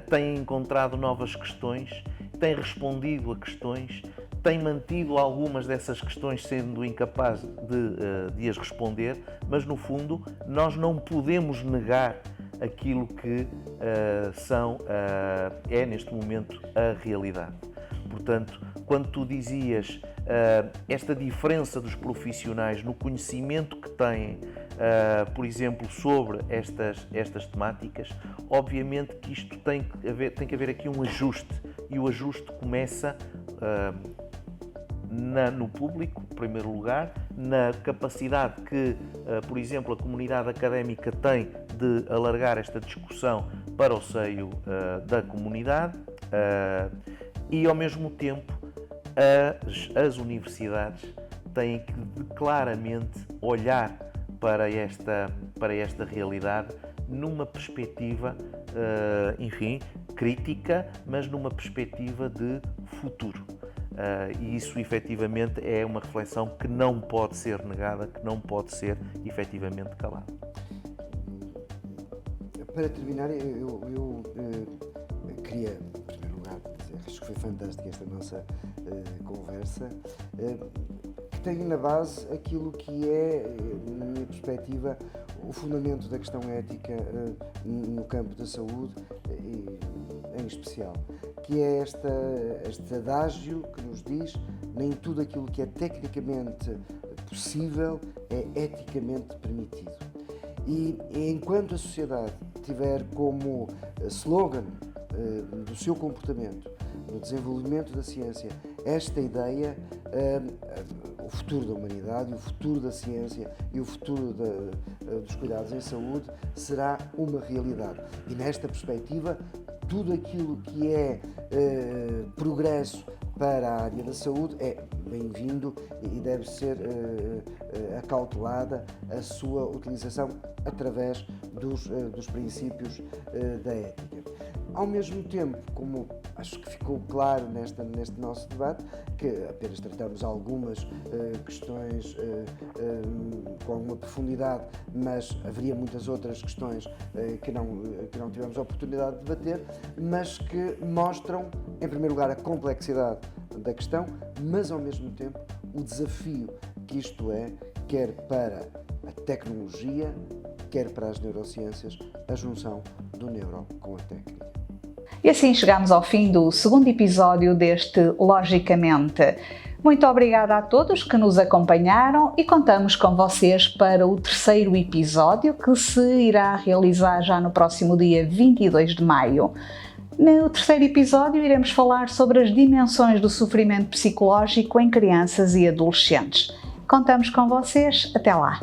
Tem encontrado novas questões, tem respondido a questões, tem mantido algumas dessas questões sendo incapaz de as responder, mas no fundo nós não podemos negar aquilo que é neste momento a realidade. Portanto, quando tu dizias esta diferença dos profissionais no conhecimento que têm, por exemplo, sobre estas temáticas, obviamente que isto tem que haver aqui um ajuste, e o ajuste começa no público, em primeiro lugar, na capacidade que, por exemplo, a comunidade académica tem de alargar esta discussão para o seio da comunidade e, ao mesmo tempo, as universidades têm que claramente olhar para esta realidade numa perspectiva, enfim, crítica, mas numa perspectiva de futuro. E isso efetivamente é uma reflexão que não pode ser negada, que não pode ser efetivamente calada. Para terminar, eu queria, em primeiro lugar, dizer, acho que foi fantástica esta nossa conversa, que tem na base aquilo que é, na minha perspectiva, o fundamento da questão ética no campo da saúde, em especial, que é este adágio que nos diz: nem tudo aquilo que é tecnicamente possível é eticamente permitido. E enquanto a sociedade tiver como slogan do seu comportamento, no desenvolvimento da ciência, esta ideia, o futuro da humanidade, o futuro da ciência e o futuro dos cuidados em saúde será uma realidade. E nesta perspectiva, tudo aquilo que é progresso para a área da saúde é bem-vindo e deve ser acautelada a sua utilização através dos princípios da ética. Ao mesmo tempo, como acho que ficou claro neste nosso debate, que apenas tratamos algumas questões com alguma profundidade, mas haveria muitas outras questões que não tivemos a oportunidade de debater, mas que mostram, em primeiro lugar, a complexidade da questão, mas ao mesmo tempo o desafio que isto é, quer para a tecnologia, quer para as neurociências, a junção do neuro com a técnica. E assim chegamos ao fim do segundo episódio deste Logicamente. Muito obrigada a todos que nos acompanharam e contamos com vocês para o terceiro episódio, que se irá realizar já no próximo dia 22 de maio. No terceiro episódio iremos falar sobre as dimensões do sofrimento psicológico em crianças e adolescentes. Contamos com vocês. Até lá!